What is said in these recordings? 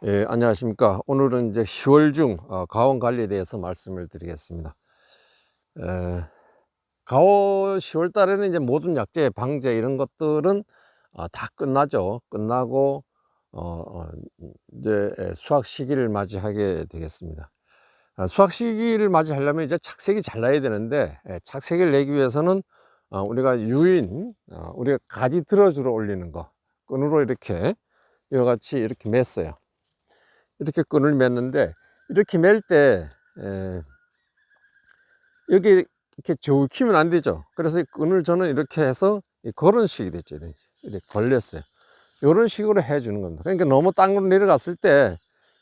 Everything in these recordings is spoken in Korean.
예, 안녕하십니까. 오늘은 이제 10월 중 가온 관리에 대해서 말씀을 드리겠습니다. 에, 가을 10월 달에는 이제 모든 약재, 방제 이런 것들은 다 끝나죠. 끝나고 이제 수확 시기를 맞이하게 되겠습니다. 수확 시기를 맞이하려면 이제 착색이 잘 나야 되는데, 착색을 내기 위해서는 우리가 유인, 우리가 가지 들어주러 올리는 거 끈으로 이렇게 이와 같이 이렇게 맸어요. 이렇게 끈을 맸는데, 이렇게 맬 때 여기 이렇게 저으키면 안 되죠. 그래서 이 끈을 저는 이렇게 해서 그런 식이 됐죠. 이렇게 걸렸어요. 이런 식으로 해주는 겁니다. 그러니까 너무 땅으로 내려갔을 때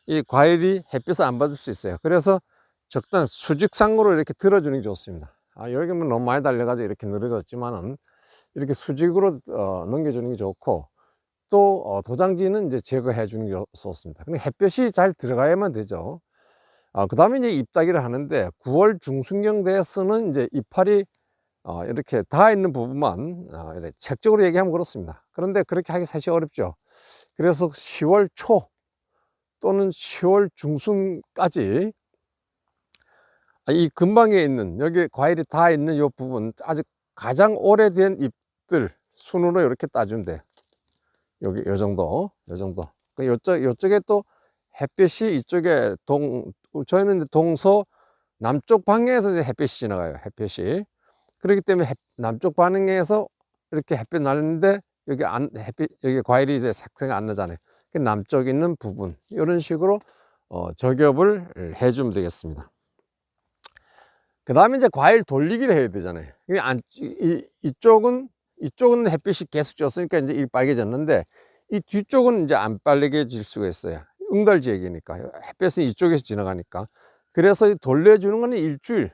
이 과일이 햇빛을 안 받을 수 있어요. 그래서 적당 수직상으로 이렇게 들어주는 게 좋습니다. 여기 뭐 너무 많이 달려가지고 이렇게 늘어졌지만은 이렇게 수직으로 넘겨주는 게 좋고, 또 도장지는 이제 제거해 주는 게 좋습니다. 근데 햇볕이 잘 들어가야만 되죠. 그 다음에 이제 잎따기를 하는데, 9월 중순경 돼서는 이제 이파리 이렇게 닿아 있는 부분만 이렇게 책적으로 얘기하면 그렇습니다. 그런데 그렇게 하기 사실 어렵죠. 그래서 10월 초 또는 10월 중순까지 이 근방에 있는, 여기 과일이 닿아 있는 이 부분, 아직 가장 오래된 잎들 순으로 이렇게 따주면 돼. 여기 요 정도, 요 정도. 요쪽에 또 햇빛이 이쪽에 저희는 이제 남쪽 방향에서 이제 햇빛이 지나가요. 햇빛이. 그렇기 때문에 남쪽 방향에서 이렇게 햇빛 나는데, 여기 과일이 이제 색상이 안 나잖아요. 남쪽에 있는 부분, 이런 식으로 저겹을 해주면 되겠습니다. 그 다음에 이제 과일 돌리기를 해야 되잖아요. 이쪽은 햇빛이 계속 쬐으니까 이제 이 빨개졌는데, 이 뒤쪽은 이제 안 빨개질 수가 있어요. 응달지역이니까. 햇빛은 이쪽에서 지나가니까. 그래서 이 돌려주는 거는 일주일,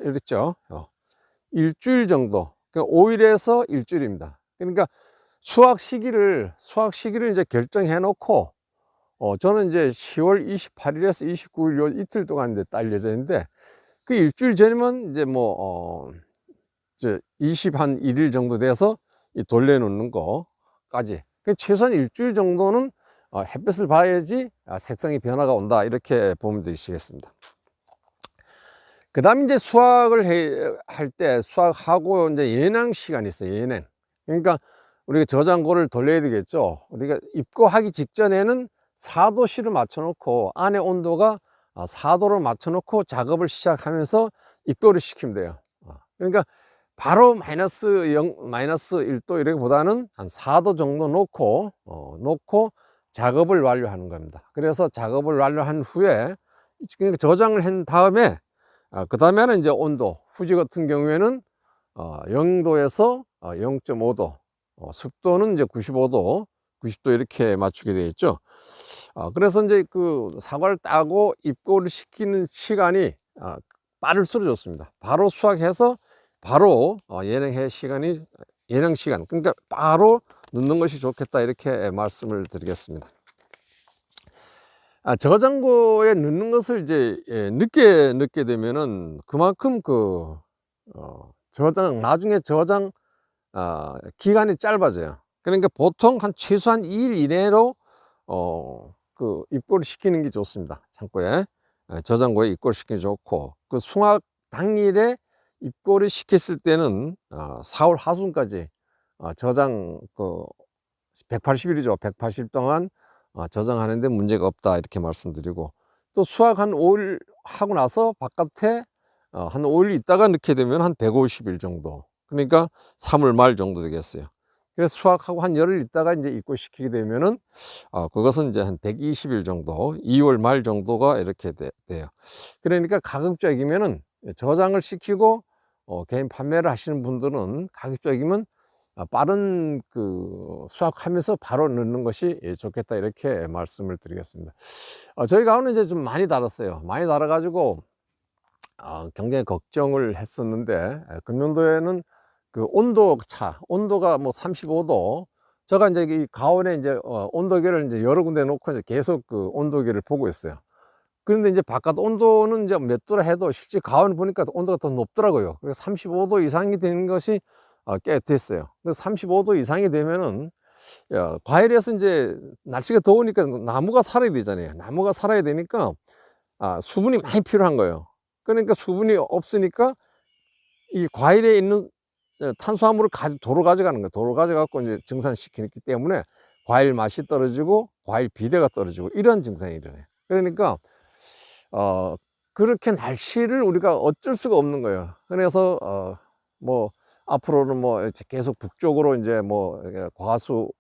이랬죠. 일주일 정도. 그러니까 5일에서 일주일입니다. 그러니까 수확 시기를 이제 결정해 놓고, 저는 이제 10월 28일에서 29일 요 이틀 동안 이제 딸 예정인데, 그 일주일 전이면 이제 이제 21일 정도 돼서 이 돌려놓는 거까지. 최소한 일주일 정도는 햇빛을 봐야지 색상의 변화가 온다, 이렇게 보면 되시겠습니다. 그 다음에 이제 할 때, 수확하고 이제 예냉 시간이 있어요. 예냉. 그러니까 우리가 저장고를 돌려야 되겠죠. 우리가 입고하기 직전에는 4도씨를 맞춰 놓고, 안에 온도가 4도로 맞춰 놓고 작업을 시작하면서 입고를 시키면 돼요. 그러니까 바로 마이너스 1도 이렇게보다는 한 4도 정도 놓고 작업을 완료하는 겁니다. 그래서 작업을 완료한 후에 저장을 한 다음에, 그 다음에는 이제 온도, 후지 같은 경우에는 0도에서 0.5도, 습도는 이제 95도, 90도 이렇게 맞추게 되어 있죠. 그래서 이제 그 사과를 따고 입고를 시키는 시간이 빠를수록 좋습니다. 바로 수확해서 바로 예냉 시간, 그러니까 바로 넣는 것이 좋겠다, 이렇게 말씀을 드리겠습니다. 저장고에 넣는 것을 이제 늦게 넣게 되면은 그만큼 나중에 저장 기간이 짧아져요. 그러니까 보통 최소한 2일 이내로 입고를 시키는 게 좋습니다. 창고에, 저장고에 입고를 시키는 게 좋고, 그 수확 당일에 입고를 시켰을 때는 4월 하순까지 저장 180일이죠. 180일 동안 저장하는데 문제가 없다, 이렇게 말씀드리고, 또 수확 한 5일 하고 나서 바깥에 한 5일 있다가 넣게 되면 한 150일 정도, 그러니까 3월 말 정도 되겠어요. 그래서 수확하고 한 열흘 있다가 이제 입고시키게 되면은 그것은 이제 한 120일 정도, 2월 말 정도가 이렇게 돼요. 그러니까 가급적이면은 저장을 시키고 개인 판매를 하시는 분들은 가급적이면 빠른 수확하면서 바로 넣는 것이 좋겠다, 이렇게 말씀을 드리겠습니다. 저희 가오는 이제 좀 많이 달았어요. 많이 달아 가지고 굉장히 걱정을 했었는데, 금년도에는 온도가 뭐 35도, 제가 이제 이 가온에 이제 온도계를 이제 여러 군데 놓고 이제 계속 그 온도계를 보고 있어요. 그런데 이제 바깥 온도는 이제 몇 도라 해도 실제 가온을 보니까 온도가 더 높더라고요. 그래서 35도 이상이 되는 것이 꽤 됐어요. 그래서 35도 이상이 되면은 과일에서 이제 날씨가 더우니까 나무가 살아야 되잖아요. 나무가 살아야 되니까 수분이 많이 필요한 거예요. 그러니까 수분이 없으니까 이 과일에 있는 탄수화물을 도로 가져가는 거예요. 도로 가져갖고 이제 증산시키기 때문에 과일 맛이 떨어지고 과일 비대가 떨어지고 이런 증상이 일어나요. 그러니까 그렇게 날씨를 우리가 어쩔 수가 없는 거예요. 그래서 뭐 앞으로는 뭐 계속 북쪽으로 이제 뭐 과수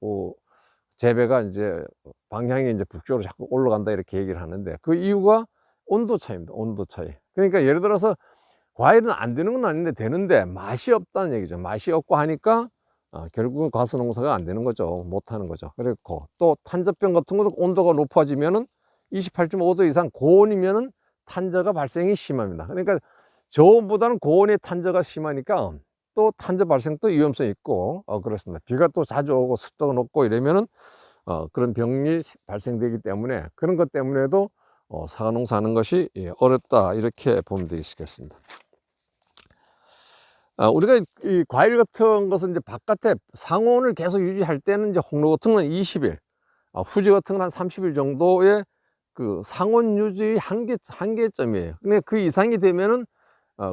재배가 이제 방향이 이제 북쪽으로 자꾸 올라간다 이렇게 얘기를 하는데, 그 이유가 온도 차이입니다. 온도 차이. 그러니까 예를 들어서 과일은 안 되는 건 아닌데 되는데 맛이 없다는 얘기죠. 맛이 없고 하니까 결국은 과수 농사가 안 되는 거죠. 못 하는 거죠. 그렇고 또 탄저병 같은 것도 온도가 높아지면은 28.5도 이상 고온이면은 탄저가 발생이 심합니다. 그러니까 저온보다는 고온의 탄저가 심하니까 또 탄저 발생도 위험성이 있고 그렇습니다. 비가 또 자주 오고 습도가 높고 이러면은 그런 병이 발생되기 때문에 그런 것 때문에도 사과 농사하는 것이 어렵다 이렇게 보면 되겠습니다. 우리가 이 과일 같은 것은 이제 바깥에 상온을 계속 유지할 때는 이제 홍로 같은 건 20일, 후지 같은 건 한 30일 정도의 그 상온 유지 한계점이에요. 근데 그 이상이 되면은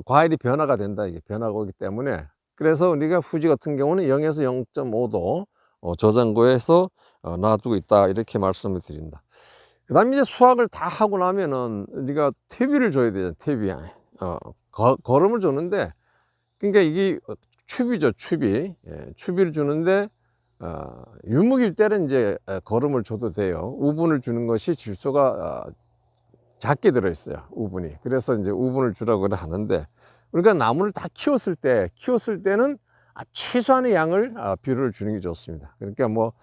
과일이 변화가 된다, 이게 변화가 오기 때문에. 그래서 우리가 후지 같은 경우는 0에서 0.5도 저장고에서 놔두고 있다 이렇게 말씀을 드립니다. 그 다음에 이제 수확을 다 하고 나면은 우리가 퇴비를 줘야 되죠. 퇴비. 거름을 주는데, 그러니까 이게 추비죠. 추비. 추비를 주는데 유목일 때는 이제 거름을 줘도 돼요. 우분을 주는 것이 질소가 작게 들어있어요. 우분이. 그래서 이제 우분을 주라고 하는데, 우리가 나무를 다 키웠을 때는 최소한의 양을 비료를 주는 게 좋습니다. 그러니까 뭐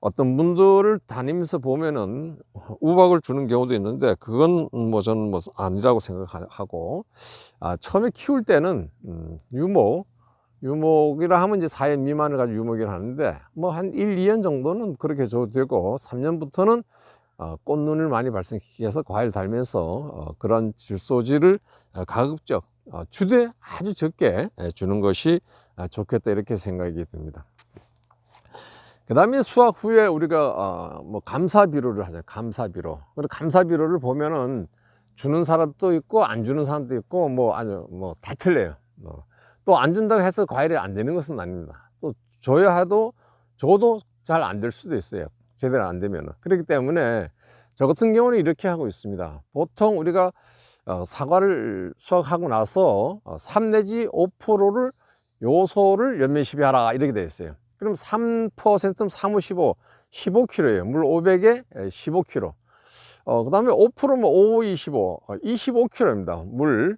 어떤 분들을 다니면서 보면은 우박을 주는 경우도 있는데, 그건 뭐 저는 뭐 아니라고 생각하고, 처음에 키울 때는 유목이라 하면 이제 4년 미만을 가지고 유목이라 하는데, 뭐 한 1, 2년 정도는 그렇게 줘도 되고, 3년부터는 꽃눈을 많이 발생시키기 위해서 과일 달면서 그런 질소질을 가급적 주되 아주 적게 주는 것이 좋겠다 이렇게 생각이 듭니다. 그 다음에 수확 후에 우리가 뭐 감사비료를 하죠. 감사비료. 그리고 감사비료를 보면은 주는 사람도 있고 안 주는 사람도 있고 뭐 아주 뭐 다 틀려요. 또 안 준다고 해서 과일이 안 되는 것은 아닙니다. 또 줘야 해도 줘도 잘 안 될 수도 있어요. 제대로 안 되면은. 그렇기 때문에 저 같은 경우는 이렇게 하고 있습니다. 보통 우리가 사과를 수확하고 나서 3 내지 5%를 요소를 연면 시비하라 이렇게 되어 있어요. 그럼 3%는 3, 5, 15, 15kg예요. 물 500에 15kg. 그 다음에 5%면 5, 25, 25kg입니다. 물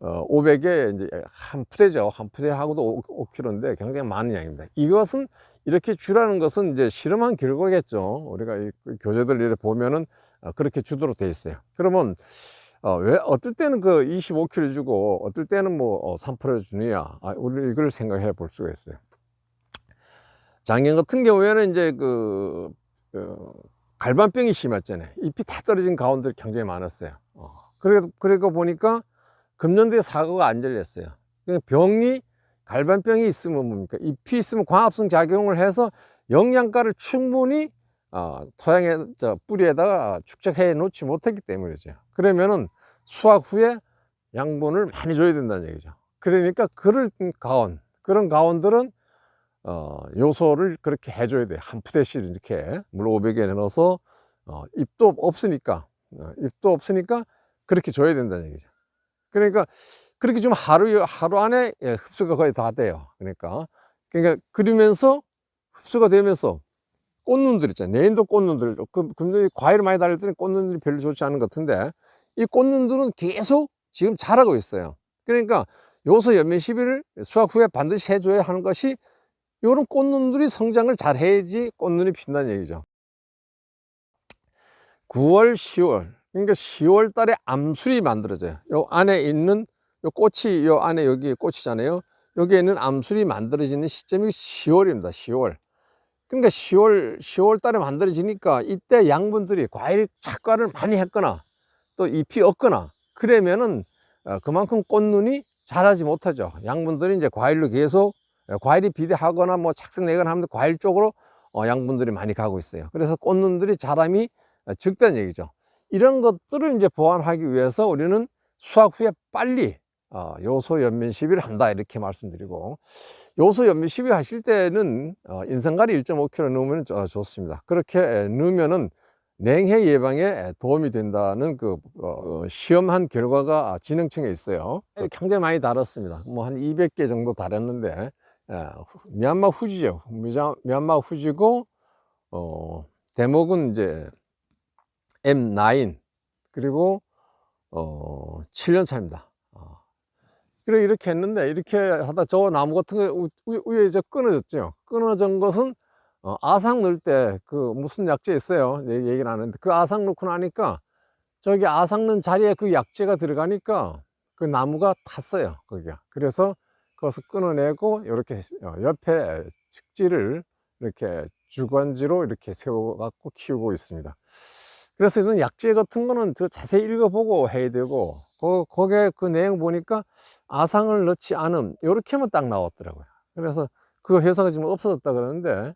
500에 이제 한 푸대죠. 한 푸대하고도 5kg인데 굉장히 많은 양입니다. 이것은 이렇게 주라는 것은 이제 실험한 결과겠죠. 우리가 이 교재들 이렇게 보면은 그렇게 주도록 돼 있어요. 그러면 왜 어떨 때는 그 25kg 주고 어떨 때는 뭐 3% 주느냐, 우리 이걸 생각해 볼 수가 있어요. 작년 같은 경우에는 이제 갈반병이 심했잖아요. 잎이 다 떨어진 가운들이 굉장히 많았어요. 그러니까 보니까 금년도에 사과가 안 잘렸어요. 병이 갈반병이 있으면 뭡니까? 잎이 있으면 광합성 작용을 해서 영양가를 충분히 토양에 뿌리에다가 축적해 놓지 못했기 때문이죠. 그러면은 수확 후에 양분을 많이 줘야 된다는 얘기죠. 그러니까 그런 가온들은 요소를 그렇게 해줘야 돼요. 한 푸대씩 이렇게 물 500에 넣어서 잎도 없으니까 그렇게 줘야 된다는 얘기죠. 그러니까 그렇게 좀 하루 안에 흡수가 거의 다 돼요. 그러니까 그러면서 흡수가 되면서 꽃눈들 있잖아요. 내년도 꽃눈들. 근데 과일을 많이 달릴 때는 꽃눈들이 별로 좋지 않은 것 같은데, 이 꽃눈들은 계속 지금 자라고 있어요. 그러니까 요소 연면 시비를 수확 후에 반드시 해줘야 하는 것이, 이런 꽃눈들이 성장을 잘 해야지 꽃눈이 핀다는 얘기죠. 9월, 10월. 그러니까 10월 달에 암술이 만들어져요. 요 안에 있는 요 꽃이, 요 안에 여기 꽃이잖아요. 여기에 있는 암술이 만들어지는 시점이 10월입니다. 10월. 그러니까 10월 달에 만들어지니까 이때 양분들이 과일 착과를 많이 했거나 또 잎이 없거나 그러면은 그만큼 꽃눈이 자라지 못하죠. 양분들이 이제 과일로 계속 과일이 비대하거나 뭐 착색내거나 하면 과일 쪽으로 양분들이 많이 가고 있어요. 그래서 꽃눈들이 자람이 적다는 얘기죠. 이런 것들을 이제 보완하기 위해서 우리는 수확 후에 빨리 요소 연면 시비를 한다 이렇게 말씀드리고, 요소 연면 시비 하실 때는 인参가리 1.5kg 넣으면 좋습니다. 그렇게 넣으면은 냉해 예방에 도움이 된다는 그 시험한 결과가 진흥청에 있어요. 이렇게 굉장히 많이 달았습니다. 뭐 한 200개 정도 달았는데, 미얀마 후지죠. 미얀마 후지고 대목은 이제 M9, 그리고 7년 차입니다. 그래 이렇게 했는데, 이렇게 하다 저 나무 같은 거 위에 이제 끊어졌죠. 끊어진 것은 아상 넣을 때 그 무슨 약재 있어요, 얘기는 안 하는데, 그 아상 넣고 나니까 저기 아상 넣은 자리에 그 약재가 들어가니까 그 나무가 탔어요, 거기가. 그래서 그것을 끊어내고 이렇게 옆에 측지를 이렇게 주관지로 이렇게 세워 갖고 키우고 있습니다. 그래서 이런 약재 같은 거는 더 자세히 읽어보고 해야 되고, 거기에 그 내용 보니까 아상을 넣지 않음 이렇게만 딱 나왔더라고요. 그래서 그 회사가 지금 없어졌다 그러는데,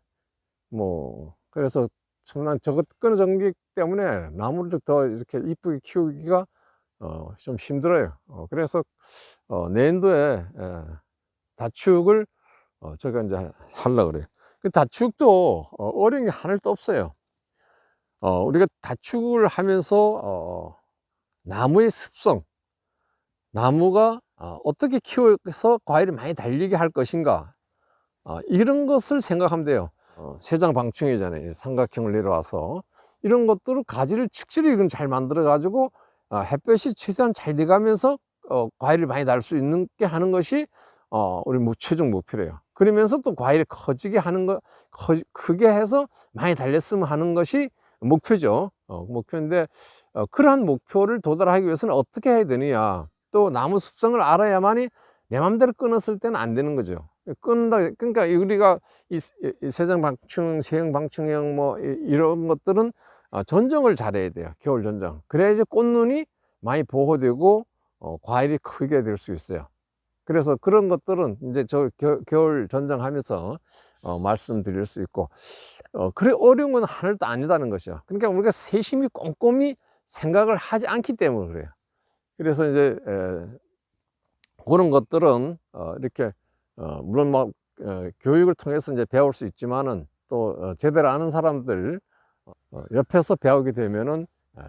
뭐 그래서 참 난 저것 끊어졌기 때문에 나무를 더 이렇게 이쁘게 키우기가 좀 힘들어요. 그래서 내년도에 다축을 제가 이제 하려고 그래요. 그 다축도 어려운 게 하나도 없어요. 우리가 다축을 하면서 나무의 습성, 나무가 어떻게 키워서 과일이 많이 달리게 할 것인가, 이런 것을 생각하면 돼요. 세장 방충이잖아요. 삼각형을 내려와서 이런 것들을 가지를 측지를 이건 잘 만들어 가지고 햇볕이 최대한 잘 돼가면서 과일을 많이 달 수 있게 하는 것이 우리 최종 목표래요. 그러면서 또 과일이 커지게 하는 거, 크게 해서 많이 달렸으면 하는 것이 목표죠. 목표인데, 그러한 목표를 도달하기 위해서는 어떻게 해야 되느냐, 또 나무 습성을 알아야만이 내 맘대로 끊었을 때는 안 되는 거죠. 끊는다, 그러니까 우리가 이 세정 방충, 세형 방충형 뭐 이런 것들은 전정을 잘해야 돼요. 겨울 전정. 그래야지 꽃눈이 많이 보호되고 과일이 크게 될 수 있어요. 그래서 그런 것들은 이제 저 겨울 전정하면서 말씀드릴 수 있고, 그래 어려운 건 하나도 아니다는 것이죠. 그러니까 우리가 세심히 꼼꼼히 생각을 하지 않기 때문에 그래요. 그래서 이제 그런 것들은 이렇게 물론 뭐 교육을 통해서 이제 배울 수 있지만은, 또 제대로 아는 사람들 옆에서 배우게 되면은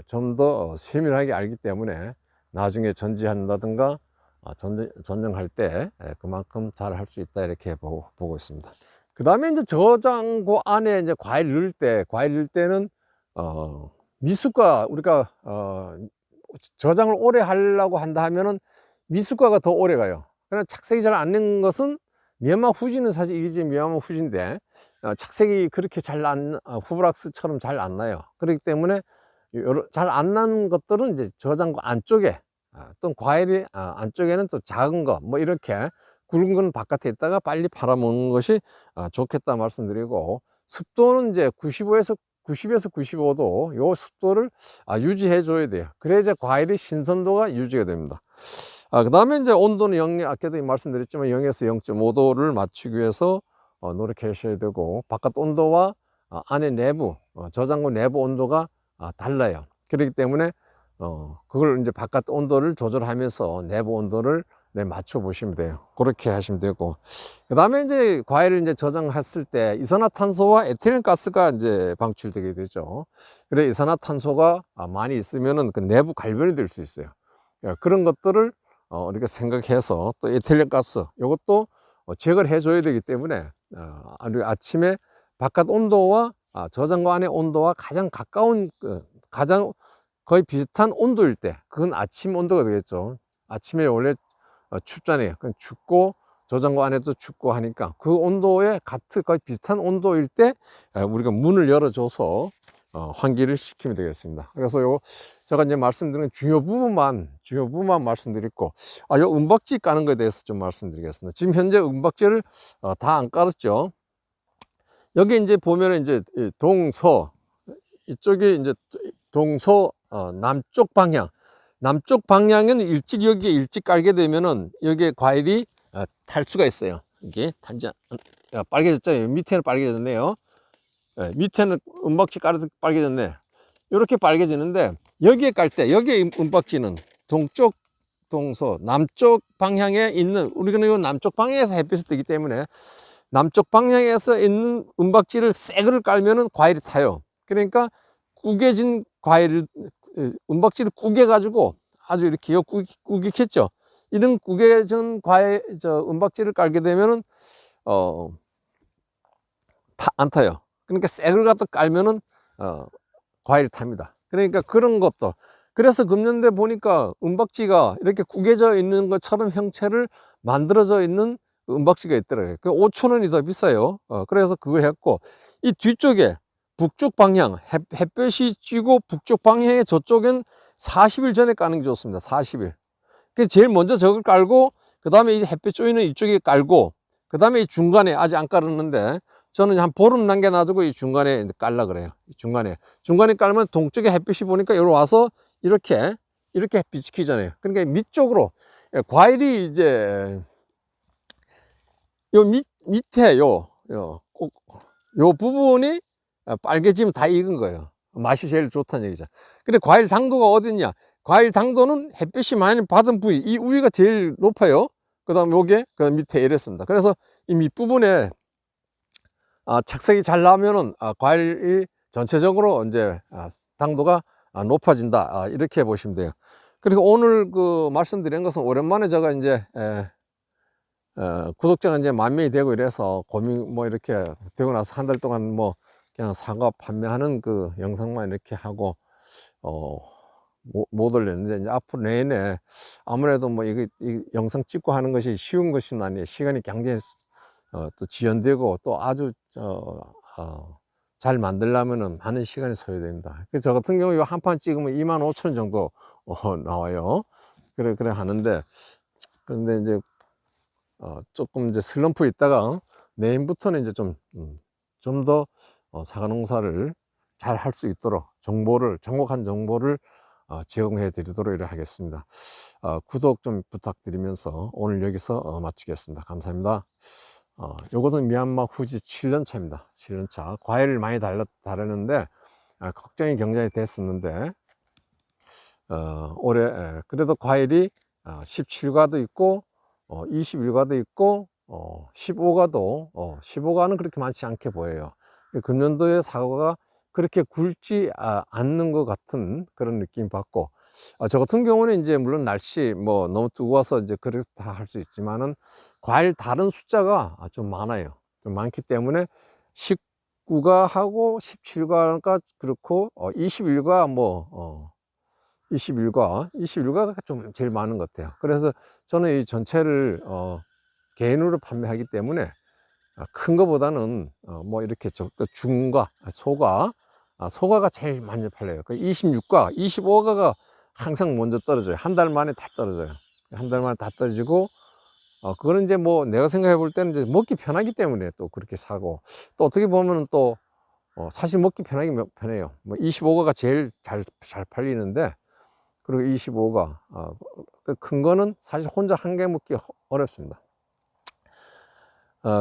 좀 더 세밀하게 알기 때문에 나중에 전지한다든가 전정할 때 그만큼 잘 할 수 있다 이렇게 보고 있습니다. 그 다음에 이제 저장고 안에 이제 과일 넣을 때는 미숫가, 우리가 저장을 오래 하려고 한다 하면은 미숫가가 더 오래 가요. 그러나 착색이 잘 안 된 것은, 미얀마 후지는 사실 이게 미얀마 후지인데 착색이 그렇게 후브락스처럼 잘 안 나요. 그렇기 때문에 잘 안 난 것들은 이제 저장고 안쪽에, 또 과일이 안쪽에는 또 작은 거 뭐 이렇게 굵은 건 바깥에 있다가 빨리 팔아먹는 것이 좋겠다 말씀드리고, 습도는 이제 90에서 95도 요 습도를 유지해 줘야 돼요. 그래야 이제 과일의 신선도가 유지가 됩니다. 그 다음에 이제 온도는 아까도 말씀드렸지만 0에서 0.5도를 맞추기 위해서 노력하셔야 되고, 바깥 온도와 안에 내부, 저장고 내부 온도가 달라요. 그렇기 때문에 그걸 이제 바깥 온도를 조절하면서 내부 온도를 맞춰 보시면 돼요. 그렇게 하시면 되고, 그 다음에 이제 과일을 이제 저장했을 때 이산화탄소와 에틸렌 가스가 이제 방출되게 되죠. 그래 이산화탄소가 많이 있으면은 그 내부 갈변이 될 수 있어요. 그런 것들을 우리가 생각해서, 또 에틸렌 가스 이것도 제거를 해줘야 되기 때문에 아침에 바깥 온도와 저장고 안의 온도와 가장 가까운, 가장 거의 비슷한 온도일 때, 그건 아침 온도가 되겠죠. 아침에 원래 춥잖아요. 그럼 춥고 저장고 안에도 춥고 하니까 그 온도에 거의 비슷한 온도일 때 우리가 문을 열어줘서 환기를 시키면 되겠습니다. 그래서 제가 이제 말씀드린 주요 부분만 말씀드리고, 요 은박지 까는 것에 대해서 좀 말씀드리겠습니다. 지금 현재 은박지를 다 안 깔았죠. 여기 이제 보면은 이제 동서, 이쪽이 이제 동서 남쪽 방향에는 여기에 일찍 깔게 되면은 여기에 과일이 탈 수가 있어요. 이게 단지 빨개졌죠. 밑에는 빨개졌네요. 예, 밑에는 은박지 깔아서 빨개졌네. 이렇게 빨개지는데 여기에 깔 때 여기에 은박지는 동쪽 동서 남쪽 방향에 있는 우리는 이 남쪽 방향에서 햇빛이 뜨기 때문에 남쪽 방향에서 있는 은박지를 새 거를 깔면은 과일이 타요. 그러니까 구겨진 과일을 은박지를 구겨 가지고 아주 이렇게 구겼죠. 이런 구겨진 과일 은박지를 깔게 되면은 안 타요. 그러니까 새 걸 갖다 깔면은 과일이 탑니다. 그러니까 그런 것도 그래서 금년대 보니까 은박지가 이렇게 구겨져 있는 것처럼 형체를 만들어져 있는 은박지가 있더라고요. 그 5,000원이 더 비싸요. 그래서 그걸 했고 이 뒤쪽에 북쪽 방향 햇볕이 쬐고 북쪽 방향에 저쪽엔 40일 전에 까는 게 좋습니다. 40일. 그 제일 먼저 저걸 깔고 그 다음에 이 햇볕 쬐는 이쪽에 깔고 그 다음에 이 중간에 아직 안 깔았는데 저는 한 보름 남겨 놔두고 이 중간에 깔라 그래요. 중간에 깔면 동쪽에 햇빛이 보니까 여기 와서 이렇게 햇빛이 키잖아요. 그러니까 밑쪽으로 과일이 이제 요 밑에 요 부분이 빨개지면 다 익은 거예요. 맛이 제일 좋다는 얘기죠. 근데 과일 당도가 어딨냐? 과일 당도는 햇빛이 많이 받은 부위, 이 위가 제일 높아요. 그 다음 요게 그 밑에 이랬습니다. 그래서 이 밑부분에 착색이 잘 나면은 과일이 전체적으로 이제 당도가 높아진다, 이렇게 보시면 돼요. 그리고 오늘 그 말씀드린 것은 오랜만에 제가 이제 구독자가 이제 10,000명이 되고 이래서 고민 뭐 이렇게 되고 나서 한 달 동안 뭐 그냥 사과 판매하는 그 영상만 이렇게 하고 못 올렸는데 이제 앞으로 내내 아무래도 뭐 이 영상 찍고 하는 것이 쉬운 것은 아니에요. 시간이 굉장히 또 지연되고 또 아주 잘 만들려면은 많은 시간이 소요됩니다. 저 같은 경우 한 판 찍으면 25,000원 정도 나와요. 그래 하는데 그런데 이제 조금 이제 슬럼프 있다가 내일부터는 이제 좀 더 사과 농사를 잘 할 수 있도록 정확한 정보를 제공해 드리도록 이렇게 하겠습니다. 구독 좀 부탁드리면서 오늘 여기서 마치겠습니다. 감사합니다. 요것은 미얀마 후지 7년 차입니다. 7년 차. 과일을 많이 다렸는데 걱정이 굉장히 됐었는데 올해 그래도 과일이 17가도 있고 21가도 있고 15가도 15가는 그렇게 많지 않게 보여요. 금년도에 사과가 그렇게 굵지 않는 것 같은 그런 느낌 받고 저 같은 경우는 이제 물론 날씨 뭐 너무 뜨거워서 이제 그렇다 할 수 있지만은 과일 다른 숫자가 좀 많아요. 좀 많기 때문에 19가 하고 17가가 그렇고 21가 뭐 21가가 좀 제일 많은 것 같아요. 그래서 저는 이 전체를 개인으로 판매하기 때문에 큰 거보다는 뭐 이렇게 중과 소가가 제일 많이 팔려요. 그 26가 25가가 항상 먼저 떨어져요. 한 달 만에 다 떨어져요. 한 달 만에 다 떨어지고 그거는 이제 뭐 내가 생각해 볼 때는 이제 먹기 편하기 때문에 또 그렇게 사고 또 어떻게 보면은 또 사실 먹기 편해요. 뭐 25가가 제일 잘 팔리는데 그리고 25가 큰 거는 사실 혼자 한 개 먹기 어렵습니다.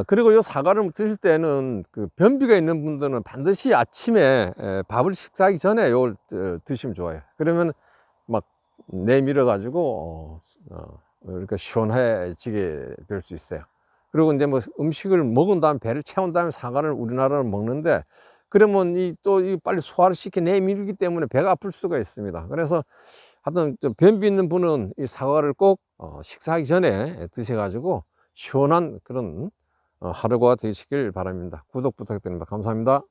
그리고 이 사과를 드실 때는 그 변비가 있는 분들은 반드시 아침에 밥을 식사하기 전에 요걸 드시면 좋아요. 그러면 막 내밀어 가지고 그러니까 시원해지게 될 수 있어요. 그리고 이제 뭐 음식을 먹은 다음 배를 채운 다음에 사과를 우리나라는 먹는데 그러면 이 빨리 소화를 시켜 내밀기 때문에 배가 아플 수가 있습니다. 그래서 하여튼 좀 변비 있는 분은 이 사과를 꼭 식사하기 전에 드셔가지고 시원한 그런 하루가 되시길 바랍니다. 구독 부탁드립니다. 감사합니다.